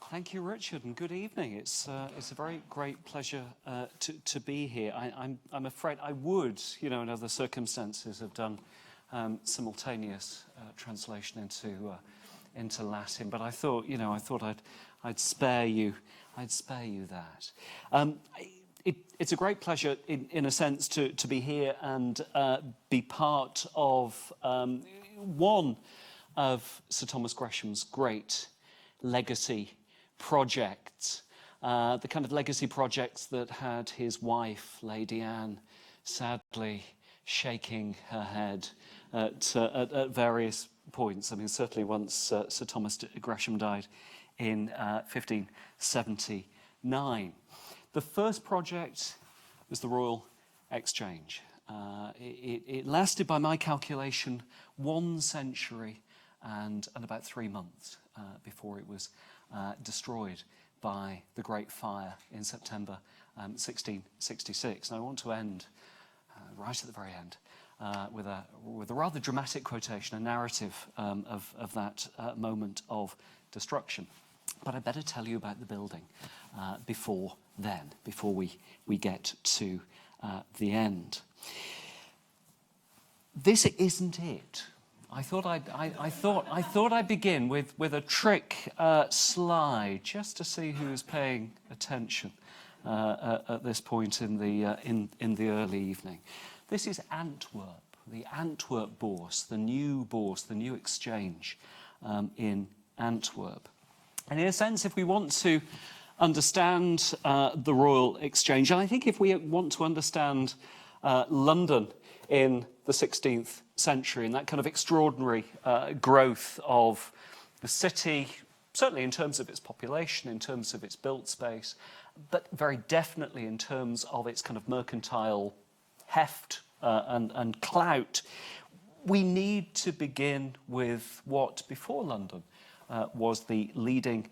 Thank you, Richard, and good evening. It's a very great pleasure to be here. I'm afraid I would, in other circumstances, have done simultaneous translation into Latin, but I thought, I'd spare you that. It's a great pleasure, in a sense, to be here and be part of one of Sir Thomas Gresham's great legacy projects, the kind of legacy projects that had his wife, Lady Anne, sadly shaking her head at various points. I mean, certainly once Sir Thomas Gresham died in 1579. The first project was the Royal Exchange. It lasted, by my calculation, 1 century and about 3 months before it was destroyed by the Great Fire in September 1666. And I want to end right at the very end with a rather dramatic quotation, a narrative of that moment of destruction. But I better tell you about the building before we get to the end. This isn't it. I thought I'd begin with a trick slide just to see who's paying attention at this point in the early evening. This is Antwerp, the Antwerp Bourse, the new exchange in Antwerp. And in a sense, if we want to understand the Royal Exchange, and I think if we want to understand London in the 16th century and that kind of extraordinary growth of the city, certainly in terms of its population, in terms of its built space, but very definitely in terms of its kind of mercantile heft and clout, we need to begin with what before London was the leading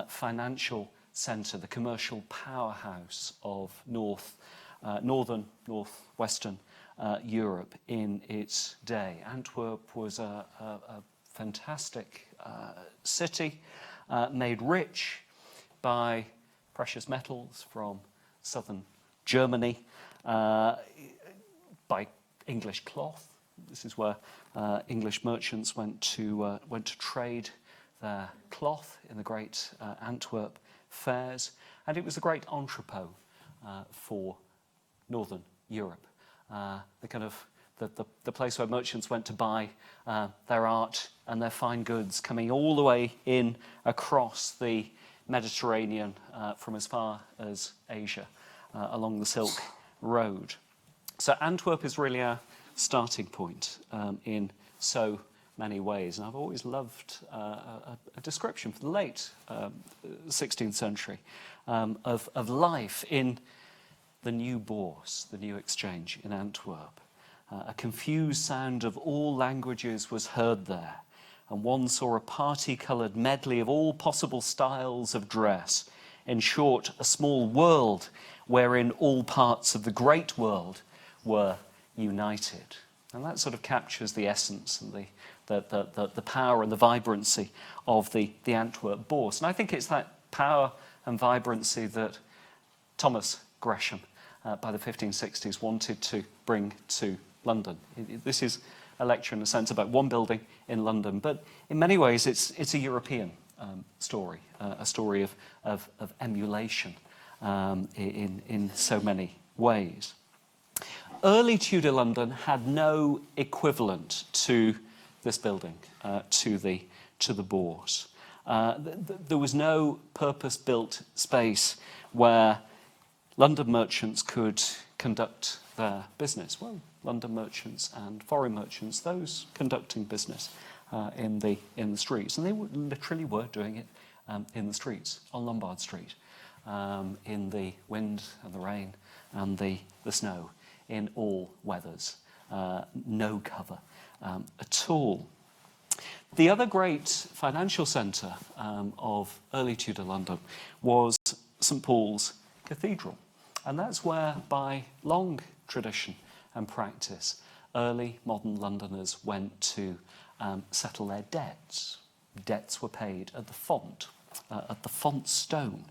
financial centre, the commercial powerhouse of northwestern Europe in its day. Antwerp was a fantastic city, made rich by precious metals from southern Germany, by English cloth. This is where English merchants went to trade their cloth in the great Antwerp fairs, and it was a great entrepot for northern Europe. The kind of the place where merchants went to buy their art and their fine goods, coming all the way in across the Mediterranean from as far as Asia along the Silk Road. So Antwerp is really our starting point in so many ways, and I've always loved a description from the late 16th century of life in the new Bourse, the new exchange in Antwerp. A confused sound of all languages was heard there, and one saw a party-coloured medley of all possible styles of dress. In short, a small world wherein all parts of the great world were united. And that sort of captures the essence and the power and the vibrancy of the Antwerp Bourse. And I think it's that power and vibrancy that Thomas Gresham, by the 1560s, wanted to bring to London. This is a lecture, in a sense, about one building in London, but in many ways it's a European story, a story of emulation in so many ways. Early Tudor London had no equivalent to this building, to the Bourse. There was no purpose-built space where London merchants could conduct their business. Well, London merchants and foreign merchants, those conducting business in the streets, and they literally were doing it in the streets, on Lombard Street, in the wind and the rain and the snow, in all weathers, no cover at all. The other great financial centre of early Tudor London was St Paul's Cathedral, and that's where, by long tradition and practice, early modern Londoners went to settle their debts. Debts were paid at the font, at the font stone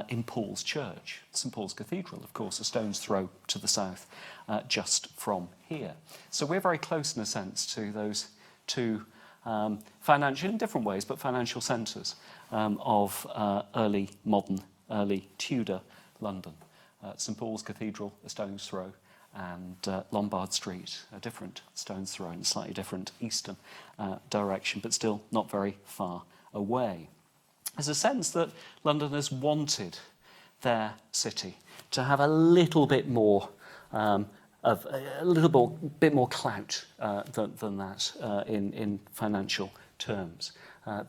in Paul's Church. St Paul's Cathedral, of course, a stone's throw to the south just from here. So we're very close in a sense to those two financial, in different ways, but financial centres of early modern, early Tudor London. St Paul's Cathedral, a stone's throw, and Lombard Street, a different stone's throw in a slightly different eastern direction, but still not very far away. There's a sense that Londoners wanted their city to have a little bit more bit more clout than that in financial terms.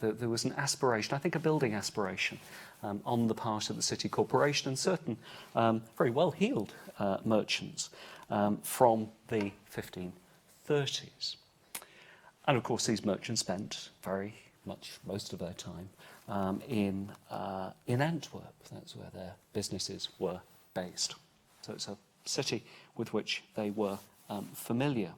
There was an aspiration, I think a building aspiration, on the part of the city corporation and certain very well-heeled merchants from the 1530s. And of course these merchants spent very much most of their time in Antwerp. That's where their businesses were based. So it's a city with which they were familiar.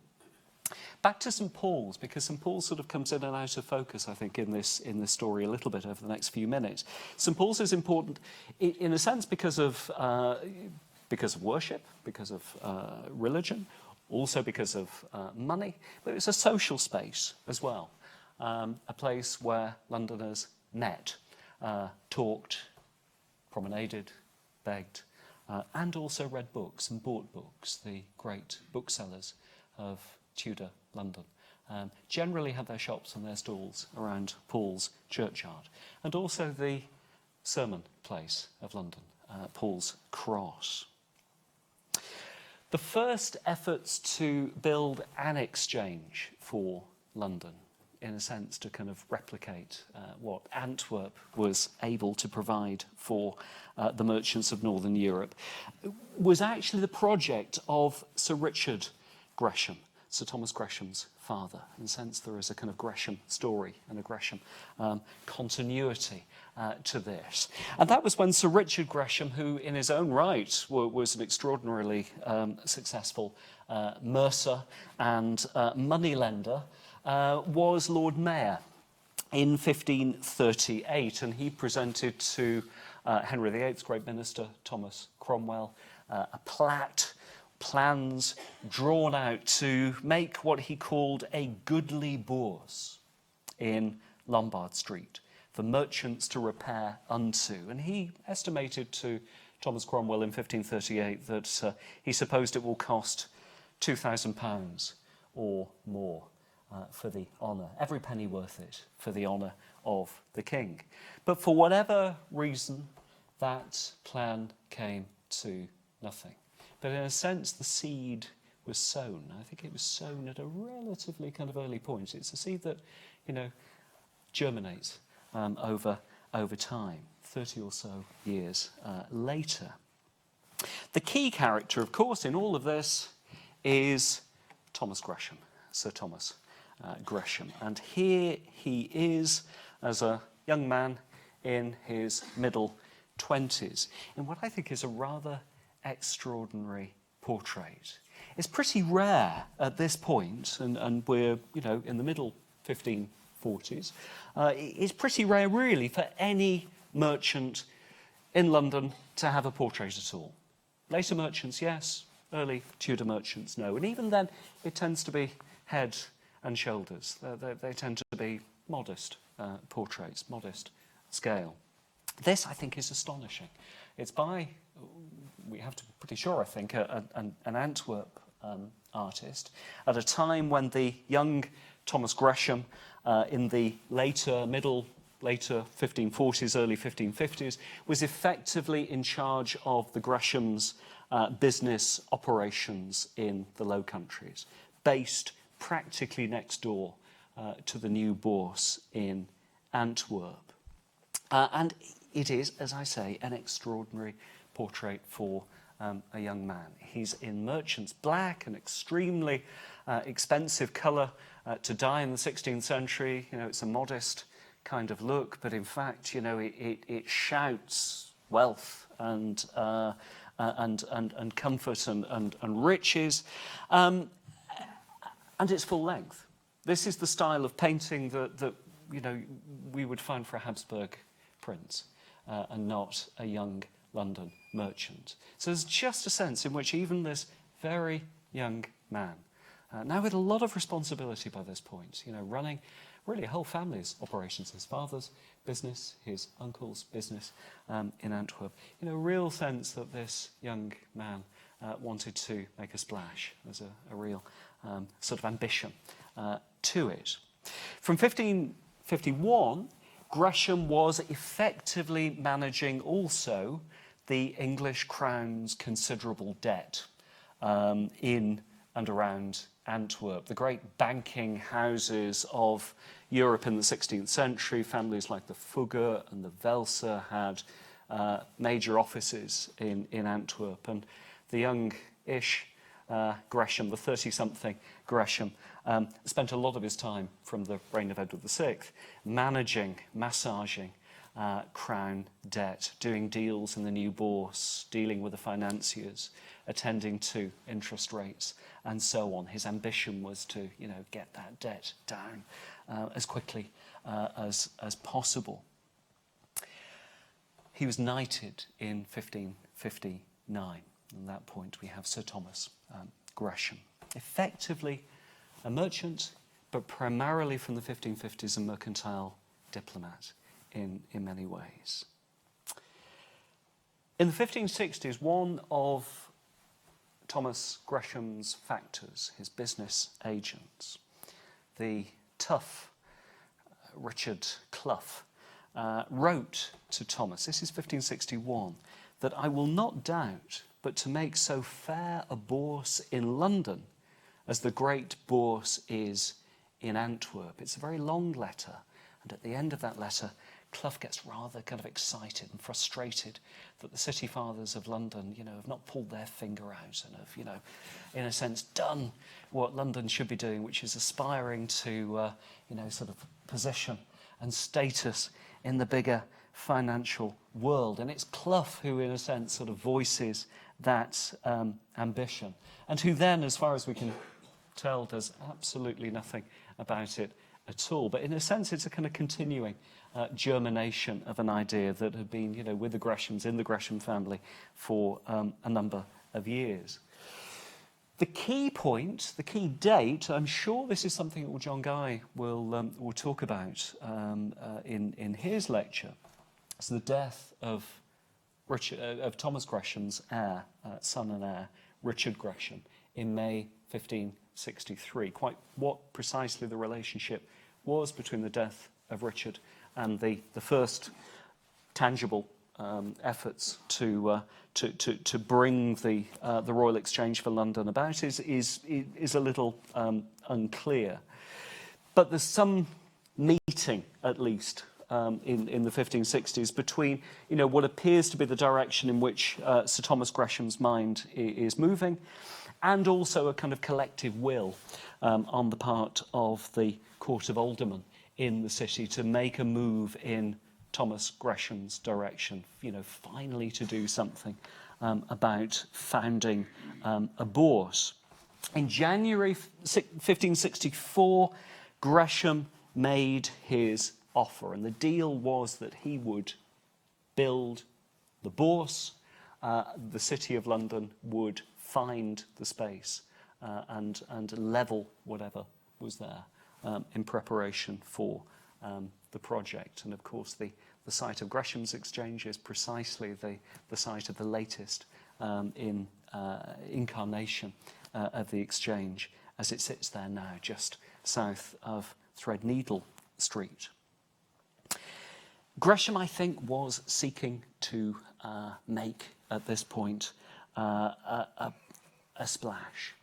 Back to St Paul's, because St Paul's sort of comes in and out of focus, I think, in this story a little bit over the next few minutes. St Paul's is important in a sense because of worship, because of religion, also because of money, but it's a social space as well, a place where Londoners met, talked, promenaded, begged, and also read books and bought books. The great booksellers of Tudor London generally had their shops and their stalls around Paul's churchyard, and also the sermon place of London, Paul's Cross. The first efforts to build an exchange for London, in a sense to kind of replicate what Antwerp was able to provide for the merchants of Northern Europe, was actually the project of Sir Richard Gresham, Sir Thomas Gresham's father. In a sense, there is a kind of Gresham story and a Gresham continuity to this. And that was when Sir Richard Gresham, who in his own right was an extraordinarily successful mercer and moneylender, was Lord Mayor in 1538, and he presented to Henry VIII's great minister, Thomas Cromwell, plans drawn out to make what he called a goodly bourse in Lombard Street for merchants to repair unto. And he estimated to Thomas Cromwell in 1538 that he supposed it will cost £2,000 or more for the honour, every penny worth it, for the honour of the king. But for whatever reason, that plan came to nothing. But in a sense, the seed was sown. I think it was sown at a relatively kind of early point. It's a seed that, germinates over time, 30 or so years later. The key character, of course, in all of this is Thomas Gresham, Sir Thomas Gresham. And here he is as a young man in his middle 20s, in what I think is a rather extraordinary portrait. It's pretty rare at this point, and we're, in the middle 1540s. It's pretty rare, really, for any merchant in London to have a portrait at all. Later merchants, yes. Early Tudor merchants, no. And even then, it tends to be head and shoulders. They tend to be modest portraits, modest scale. This, I think, is astonishing. It's by, we have to be pretty sure, I think, an Antwerp artist at a time when the young Thomas Gresham, in the later 1540s, early 1550s, was effectively in charge of the Gresham's business operations in the Low Countries, based practically next door to the new bourse in Antwerp. And it is, as I say, an extraordinary portrait for a young man. He's in merchant's black, an extremely expensive colour to dye in the 16th century. It's a modest kind of look, but in fact, it shouts wealth and comfort and riches, and it's full length. This is the style of painting that we would find for a Habsburg prince and not a young London merchant. So there's just a sense in which even this very young man, now with a lot of responsibility by this point, running really a whole family's operations, his father's business, his uncle's business in Antwerp, a real sense that this young man wanted to make a splash. There's a real sort of ambition to it. From 1551, Gresham was effectively managing also the English crown's considerable debt in and around Antwerp. The great banking houses of Europe in the 16th century, families like the Fugger and the Welser had major offices in Antwerp, and the young-ish Gresham, the 30-something Gresham, spent a lot of his time from the reign of Edward VI massaging crown debt, doing deals in the new bourse, dealing with the financiers, attending to interest rates, and so on. His ambition was to, get that debt down as quickly as possible. He was knighted in 1559. At that point, we have Sir Thomas Gresham, effectively a merchant, but primarily from the 1550s a mercantile diplomat in many ways. In the 1560s, one of Thomas Gresham's factors, his business agents, the tough Richard Clough, wrote to Thomas, this is 1561, that I will not doubt but to make so fair a bourse in London as the great bourse is in Antwerp. It's a very long letter, and at the end of that letter, Clough gets rather kind of excited and frustrated that the city fathers of London, have not pulled their finger out and have, in a sense, done what London should be doing, which is aspiring to, sort of position and status in the bigger financial world. And it's Clough who, in a sense, sort of voices that ambition, and who then, as far as we can tell, does absolutely nothing about it at all. But in a sense, it's a kind of continuing germination of an idea that had been, with the Greshams, in the Gresham family for a number of years. The key point, the key date, I'm sure this is something that John Guy will talk about in his lecture. It's the death of Thomas Gresham's heir, son and heir, Richard Gresham, in May 1563. Quite what precisely the relationship was between the death of Richard and the first tangible efforts to bring the Royal Exchange for London about is a little unclear. But there's some meeting, at least, in the 1560s between, what appears to be the direction in which Sir Thomas Gresham's mind is moving, and also a kind of collective will on the part of the Court of Aldermen in the city to make a move in Thomas Gresham's direction, finally to do something about founding a bourse. In January 1564, Gresham made his offer, and the deal was that he would build the bourse, the City of London would find the space and level whatever was there in preparation for the project. And of course the site of Gresham's Exchange is precisely the site of the latest incarnation of the Exchange, as it sits there now just south of Threadneedle Street. Gresham, I think, was seeking to make, at this point, a splash,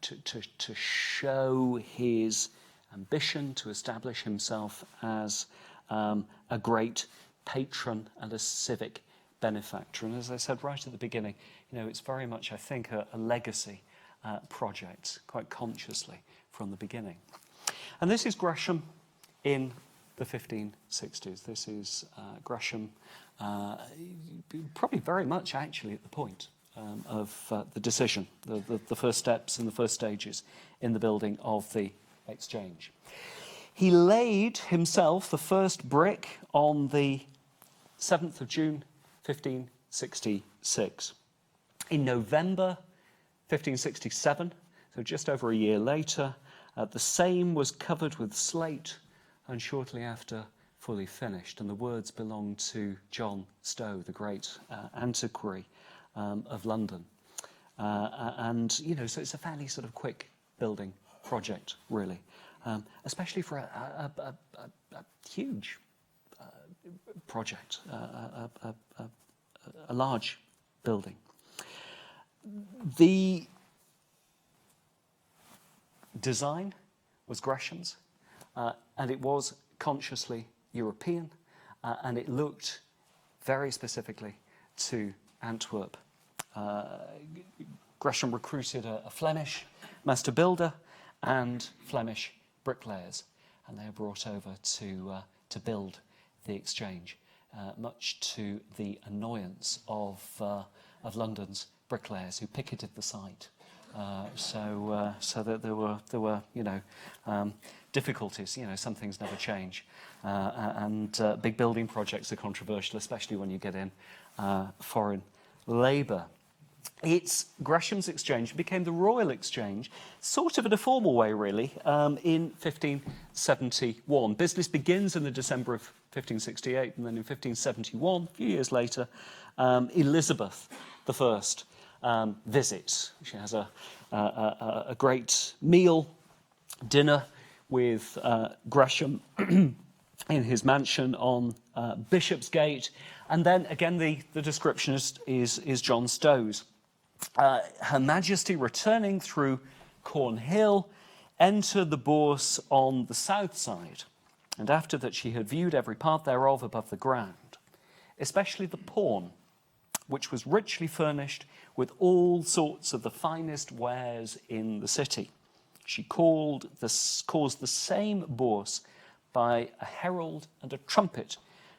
to show his ambition to establish himself as a great patron and a civic benefactor. And as I said right at the beginning, it's very much, I think, a legacy project, quite consciously from the beginning. And this is Gresham in the 1560s. This is Gresham, probably very much actually at the point of the decision, the first steps and the first stages in the building of the Exchange. He laid himself the first brick on the 7th of June, 1566. In November 1567, so just over a year later, the same was covered with slate and shortly after fully finished. And the words belong to John Stowe, the great antiquary of London. And, you know, so it's a fairly sort of quick building project, really, especially for a huge project, a large building. The design was Gresham's, and it was consciously European, and it looked very specifically to Antwerp. Gresham recruited a Flemish master builder and Flemish bricklayers, and they were brought over to build the exchange, much to the annoyance of London's bricklayers who picketed the site. So that there were you know, difficulties. You know, some things never change, and big building projects are controversial, especially when you get in foreign labour. It's Gresham's Exchange became the Royal Exchange, sort of in a formal way, really, in 1571. Business begins in the December of 1568, and then in 1571, a few years later, Elizabeth I visits. She has a great meal, dinner with Gresham in his mansion on Bishopsgate, and then again the description is John Stowe's. Her Majesty, returning through Cornhill, entered the Bourse on the south side, and after that she had viewed every part thereof above the ground, especially the pawn, which was richly furnished with all sorts of the finest wares in the city. She caused the same Bourse by a herald and a trumpet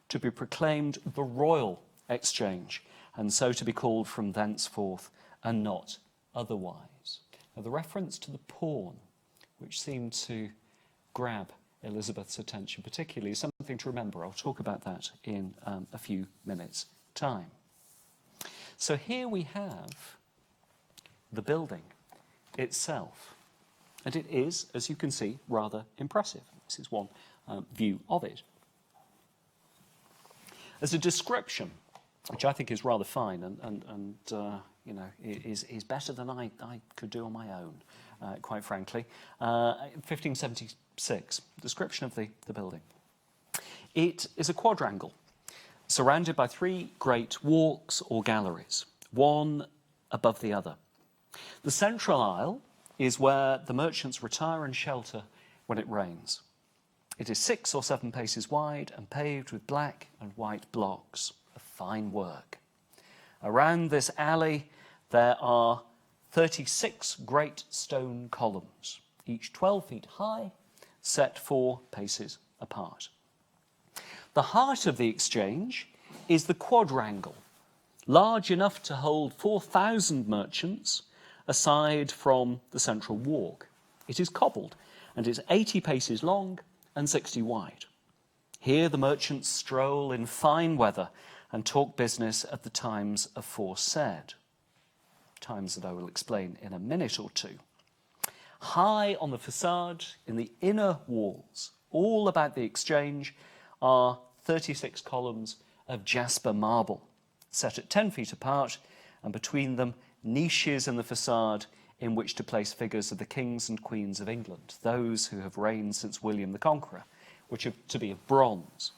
to be proclaimed the Royal Exchange, and so to be called from thenceforth, and not otherwise. Now, the reference to the pawn, which seemed to grab Elizabeth's attention particularly, is something to remember. I'll talk about that in a few minutes' time. So here we have the building itself, and it is, as you can see, rather impressive. This is one view of it. As a description, which I think is rather fine and you know, is better than I could do on my own, quite frankly. 1576, description of the building. It is a quadrangle, surrounded by three great walks or galleries, one above the other. The central aisle is where the merchants retire and shelter when it rains. It is 6 or 7 paces wide and paved with black and white blocks of fine work. Around this alley there are 36 great stone columns, each 12 feet high, set 4 paces apart. The heart of the exchange is the quadrangle, large enough to hold 4,000 merchants, aside from the central walk. It is cobbled and is 80 paces long and 60 wide. Here the merchants stroll in fine weather and talk business at the times aforesaid, times that I will explain in a minute or two. High on the facade, in the inner walls, all about the exchange, are 36 columns of jasper marble, set at 10 feet apart, and between them niches in the facade in which to place figures of the kings and queens of England, those who have reigned since William the Conqueror, which are to be of bronze.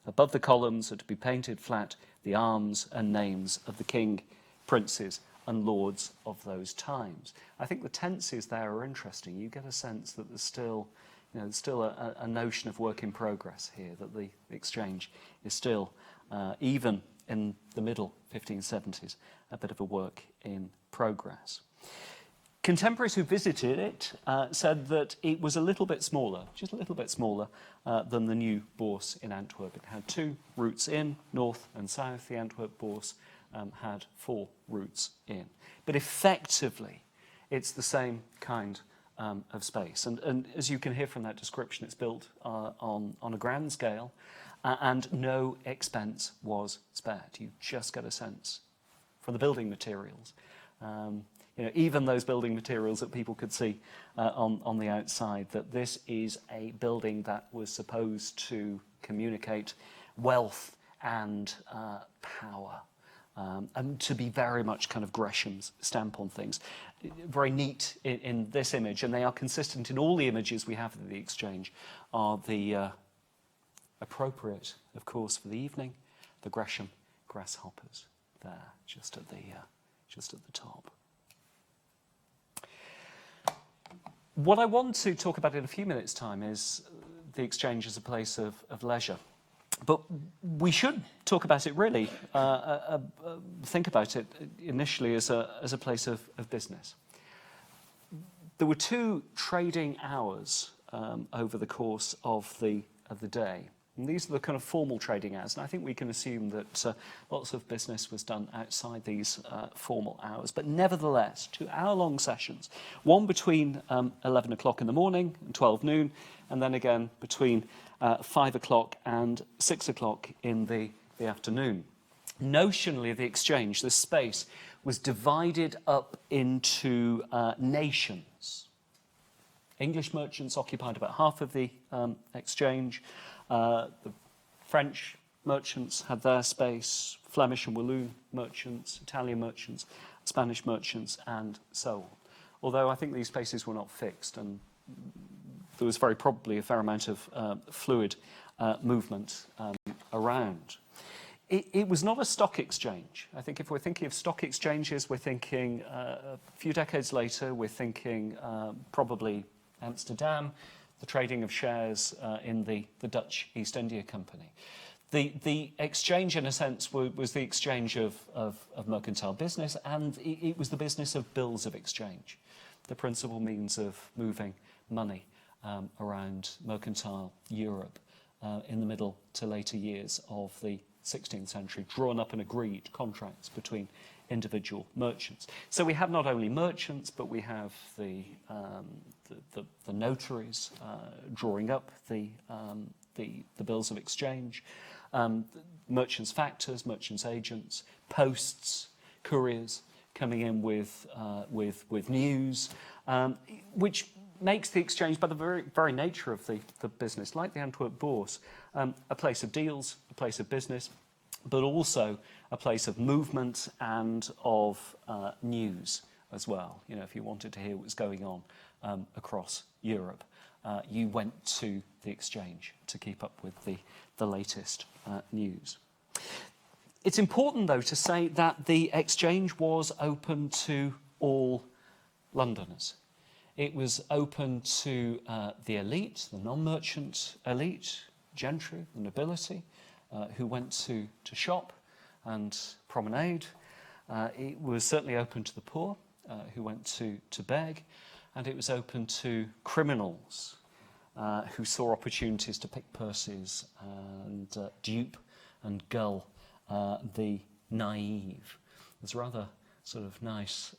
Above the columns are to be painted flat the arms and names of the king, princes, and lords of those times. I think the tenses there are interesting. You get a sense that there's still, a notion of work in progress here, that the exchange is still, even in the middle 1570s, a bit of a work in progress. Contemporaries who visited it said that it was a little bit smaller, just a little bit smaller than the new Bourse in Antwerp. It had 2 routes in, north and south. The Antwerp Bourse had 4 routes in. But effectively, it's the same kind of space. And as you can hear from that description, it's built on a grand scale. and no expense was spared. You just get a sense from the building materials. Even those building materials that people could see on the outside, that this is a building that was supposed to communicate wealth and power, and to be very much kind of Gresham's stamp on things. Very neat in this image, and they are consistent in all the images we have of the exchange, are the appropriate, of course, for the evening, the Gresham grasshoppers there, just at the top. What I want to talk about in a few minutes' time is the exchange as a place of leisure. But we should talk about it really, think about it initially as a place of business. There were 2 trading hours over the course of the day. And these are the kind of formal trading hours, and I think we can assume that lots of business was done outside these formal hours. But nevertheless, 2 hour-long sessions, one between 11 o'clock in the morning and 12 noon, and then again between 5 o'clock and 6 o'clock in the afternoon. Notionally, the exchange, this space, was divided up into nations. English merchants occupied about half of the exchange. The French merchants had their space, Flemish and Walloon merchants, Italian merchants, Spanish merchants, and so on. Although I think these spaces were not fixed, and there was very probably a fair amount of fluid movement around. It was not a stock exchange. I think if we're thinking of stock exchanges, we're thinking a few decades later, we're thinking probably Amsterdam, the trading of shares in the Dutch East India Company. The exchange, in a sense, was the exchange of mercantile business, and it was the business of bills of exchange, the principal means of moving money around mercantile Europe in the middle to later years of the 16th century, drawn up and agreed contracts between individual merchants. So we have not only merchants, but we have the notaries drawing up the bills of exchange, merchants' factors, merchants' agents, posts, couriers coming in with news, which makes the exchange, by the very nature of the business, like the Antwerp Bourse, a place of deals, a place of business, but also a place of movement and of news as well. If you wanted to hear what was going on across Europe, you went to the exchange to keep up with the latest news. It's important, though, to say that the exchange was open to all Londoners. It was open to the elite, the non-merchant elite, gentry, the nobility, who went to shop and promenade. It was certainly open to the poor, who went to beg, and it was open to criminals, who saw opportunities to pick purses and dupe and gull the naive. There's a rather sort of nice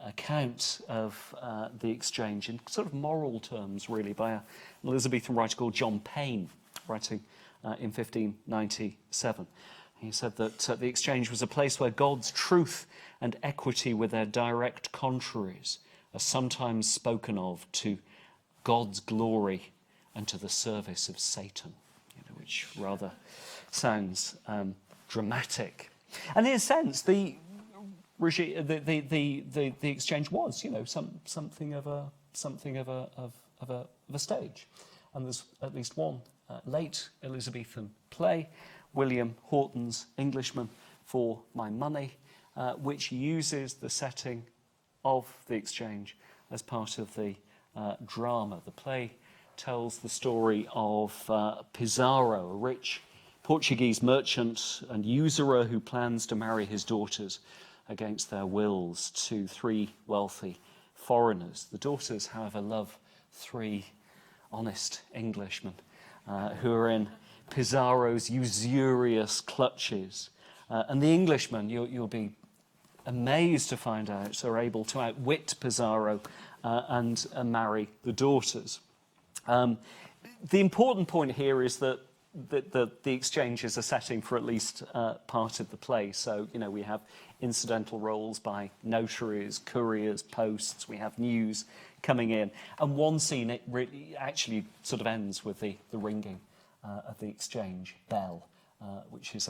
account of the exchange in sort of moral terms, really, by an Elizabethan writer called John Payne, writing in 1597. He said that the exchange was a place where God's truth and equity with their direct contraries are sometimes spoken of to God's glory and to the service of Satan, which rather sounds dramatic. And in a sense, the exchange was, something of a stage. And there's at least one late Elizabethan play, William Horton's Englishman for My Money, which uses the setting of the exchange as part of the drama. The play tells the story of Pizarro, a rich Portuguese merchant and usurer who plans to marry his daughters against their wills to 3 wealthy foreigners. The daughters, however, love 3 honest Englishmen who are in Pizarro's usurious clutches. And the Englishmen, you'll be amazed to find out, are able to outwit Pizarro and marry the daughters. The important point here is that the exchange is a setting for at least part of the play. So, you know, we have incidental roles by notaries, couriers, posts, we have news coming in. And one scene, it really actually sort of ends with the ringing of the exchange bell, which is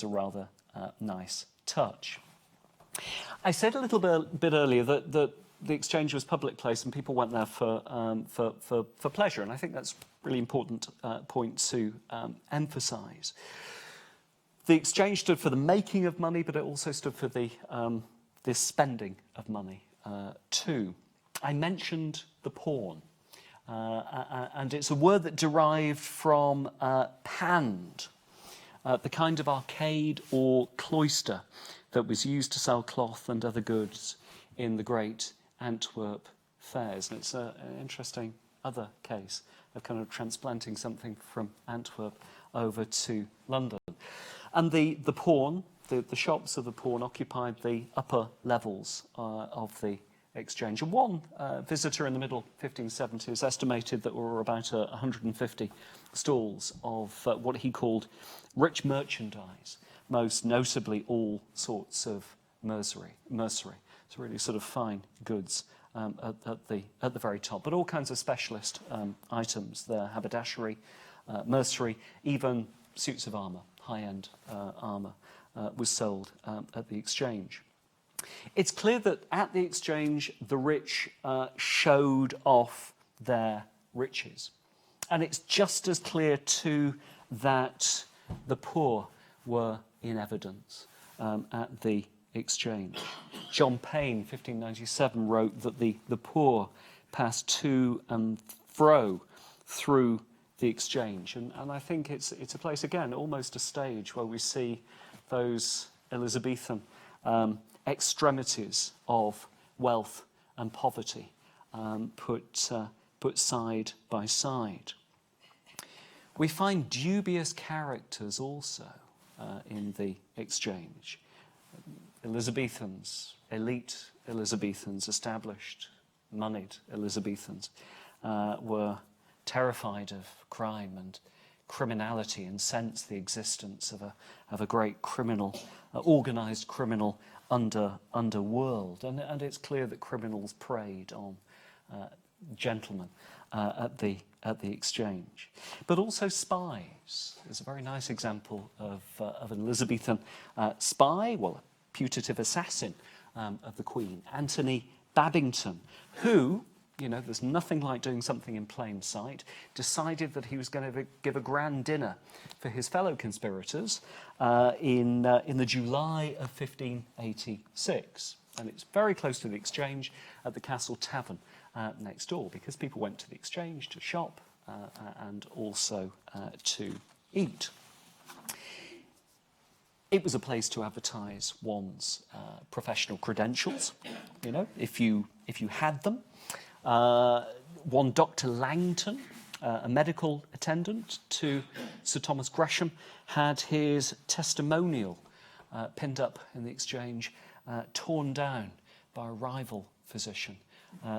a rather nice touch. I said a little bit earlier that the exchange was public place and people went there for pleasure, and I think that's a really important point to emphasise. The exchange stood for the making of money, but it also stood for the spending of money too. I mentioned the pawn, and it's a word that derived from pand, the kind of arcade or cloister that was used to sell cloth and other goods in the great Antwerp fairs. And it's an interesting other case of kind of transplanting something from Antwerp over to London. And the pawn, the shops of the pawn occupied the upper levels of the exchange. And one visitor in the middle 1570s estimated that there were about 150 stalls of what he called rich merchandise, most notably all sorts of mercery. So really sort of fine goods at the very top, but all kinds of specialist items there, haberdashery, mercery, even suits of armour, high-end armour was sold at the exchange. It's clear that at the exchange the rich showed off their riches, and it's just as clear too that the poor were in evidence at the exchange. John Payne, 1597, wrote that the poor passed to and fro through the exchange, and I think it's a place, again, almost a stage where we see those Elizabethan extremities of wealth and poverty put side by side. We find dubious characters also in the exchange. Elizabethans, elite Elizabethans, established, moneyed Elizabethans, were terrified of crime and criminality and sensed the existence of a great criminal, organised criminal underworld. And it's clear that criminals preyed on gentlemen at the exchange. But also spies. There's a very nice example of an Elizabethan spy, well, a putative assassin of the Queen, Anthony Babington, who, you know, there's nothing like doing something in plain sight, decided that he was going to give a grand dinner for his fellow conspirators in the July of 1586. And it's very close to the exchange at the Castle Tavern next door, because people went to the exchange to shop and also to eat. It was a place to advertise one's professional credentials, you know, if you had them. One Dr. Langton, a medical attendant to Sir Thomas Gresham, had his testimonial pinned up in the exchange, torn down by a rival physician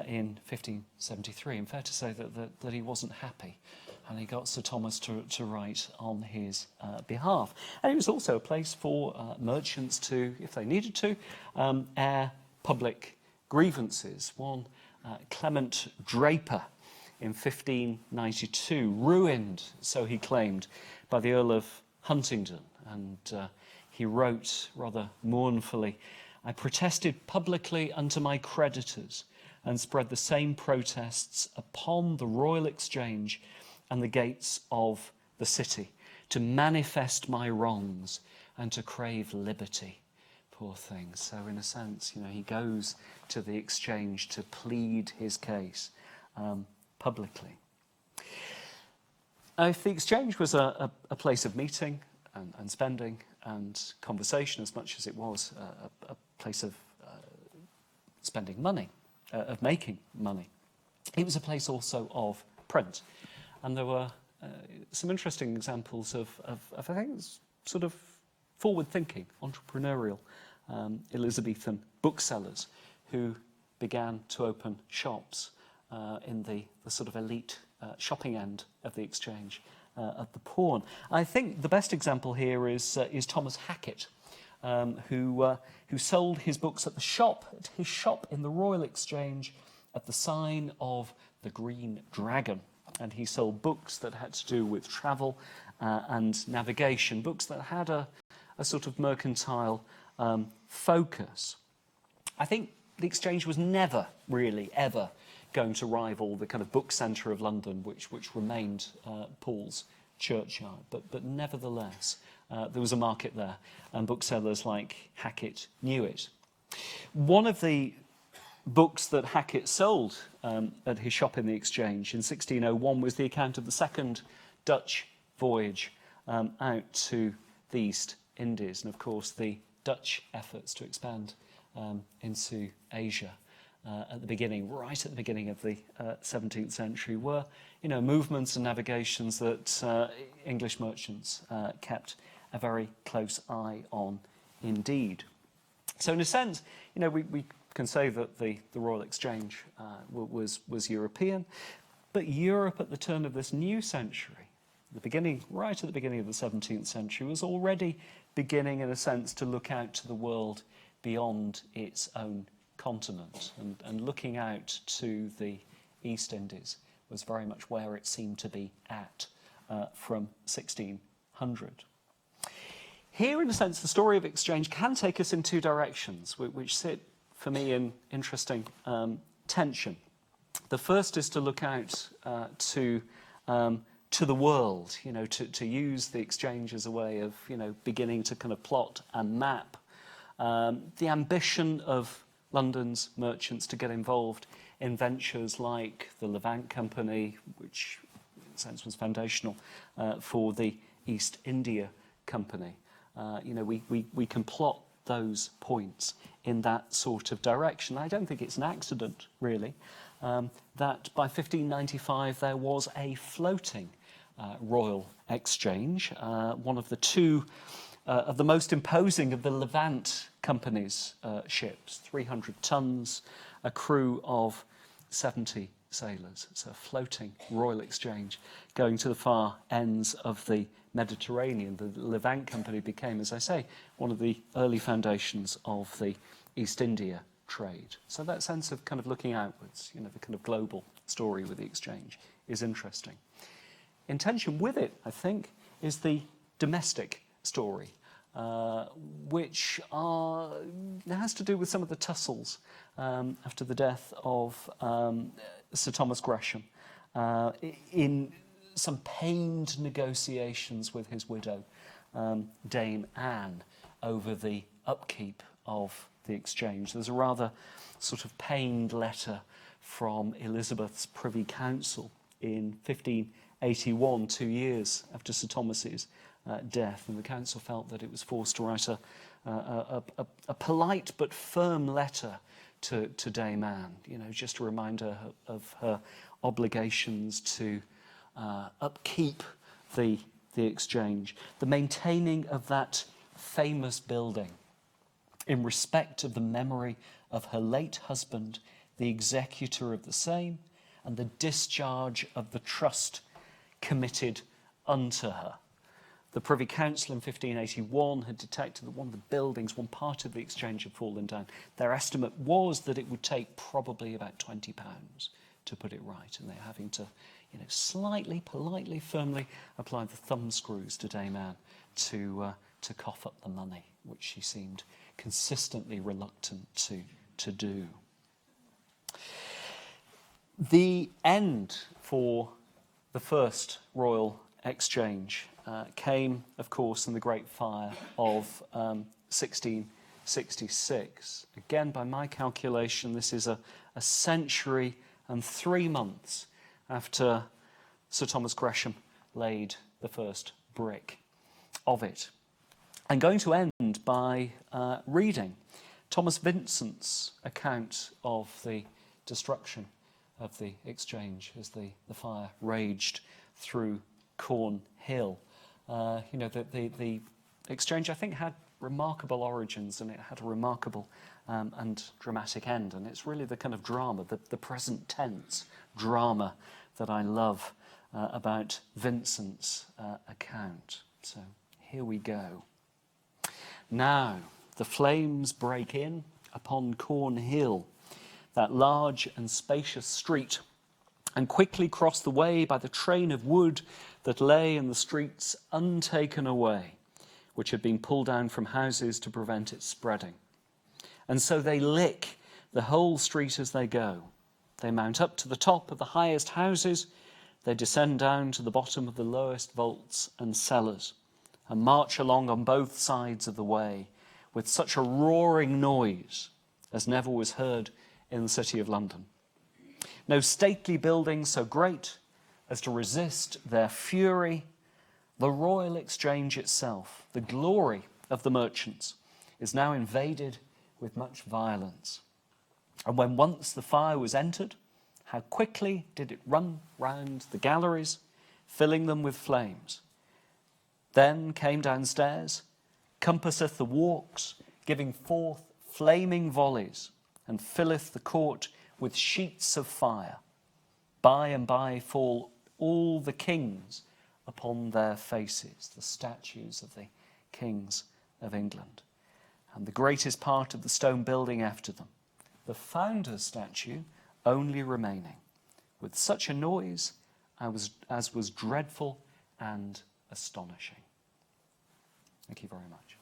in 1573. And fair to say that he wasn't happy, and he got Sir Thomas to write on his behalf. And it was also a place for merchants to, if they needed to, air public grievances. One Clement Draper in 1592, ruined, so he claimed, by the Earl of Huntingdon, and he wrote rather mournfully, "I protested publicly unto my creditors, and spread the same protests upon the Royal Exchange and the gates of the city, to manifest my wrongs and to crave liberty." Poor thing. So in a sense, you know, he goes to the exchange to plead his case publicly. If the exchange was a place of meeting and spending and conversation as much as it was a place of spending money, of making money, it was a place also of print. And there were some interesting examples of I think, sort of forward-thinking, entrepreneurial Elizabethan booksellers who began to open shops in the sort of elite shopping end of the exchange at the pawn. I think the best example here is Thomas Hackett, who sold his books at his shop in the Royal Exchange at the sign of the Green Dragon. And he sold books that had to do with travel and navigation, books that had a sort of mercantile focus. I think the Exchange was never really ever going to rival the kind of book centre of London, which remained Paul's Churchyard. But nevertheless, there was a market there, and booksellers like Hackett knew it. One of the books that Hackett sold at his shop in the Exchange in 1601 was the account of the second Dutch voyage out to the East Indies, and of course the Dutch efforts to expand into Asia right at the beginning of the 17th century were, movements and navigations that English merchants kept a very close eye on indeed. So in a sense, we can say that the Royal Exchange was European, but Europe at the turn of this new century, right at the beginning of the 17th century, was already beginning, in a sense, to look out to the world beyond its own continent, and looking out to the East Indies was very much where it seemed to be at from 1600. Here, in a sense, the story of exchange can take us in two directions, which sit, for me, in interesting tension. The first is to look out to the world, to use the exchange as a way of, beginning to kind of plot and map the ambition of London's merchants to get involved in ventures like the Levant Company, which in a sense was foundational for the East India Company. We can plot those points in that sort of direction. I don't think it's an accident, really, that by 1595 there was a floating Royal Exchange, one of the two of the most imposing of the Levant Company's ships, 300 tons, a crew of 70 sailors. So a floating Royal Exchange going to the far ends of the Mediterranean. The Levant Company became, as I say, one of the early foundations of the East India trade. So that sense of kind of looking outwards, the kind of global story with the exchange is interesting. In tension with it, I think, is the domestic story, which has to do with some of the tussles after the death of Sir Thomas Gresham in some pained negotiations with his widow, Dame Anne, over the upkeep of the exchange. There's a rather sort of pained letter from Elizabeth's Privy Council in 1581, 2 years after Sir Thomas's death, and the council felt that it was forced to write a polite but firm letter to Dame Anne, just a reminder of her obligations to upkeep the exchange, the maintaining of that famous building in respect of the memory of her late husband, the executor of the same, and the discharge of the trust committed unto her. The Privy Council in 1581 had detected that one of the buildings, one part of the exchange had fallen down. Their estimate was that it would take probably about £20 to put it right, and they're having to, slightly, politely, firmly apply the thumbscrews to Dame Anne to cough up the money, which she seemed consistently reluctant to do. The end for the first Royal Exchange came, of course, in the Great Fire of 1666. Again, by my calculation, this is a century and 3 months after Sir Thomas Gresham laid the first brick of it. I'm going to end by reading Thomas Vincent's account of the destruction of the exchange as the fire raged through Cornhill. The exchange, I think, had remarkable origins, and it had a remarkable and dramatic end. And it's really the kind of drama, the present tense drama, that I love about Vincent's account. So here we go. Now the flames break in upon Cornhill, that large and spacious street, and quickly cross the way by the train of wood that lay in the streets untaken away, which had been pulled down from houses to prevent its spreading. And so they lick the whole street as they go. They mount up to the top of the highest houses, they descend down to the bottom of the lowest vaults and cellars, and march along on both sides of the way with such a roaring noise as never was heard in the city of London. No stately building so great as to resist their fury. The Royal Exchange itself, the glory of the merchants, is now invaded with much violence. And when once the fire was entered, how quickly did it run round the galleries, filling them with flames. Then came downstairs, compasseth the walks, giving forth flaming volleys, and filleth the court with sheets of fire. By and by fall all the kings upon their faces, the statues of the kings of England, and the greatest part of the stone building after them, the founder's statue only remaining, with such a noise as was dreadful and astonishing. Thank you very much.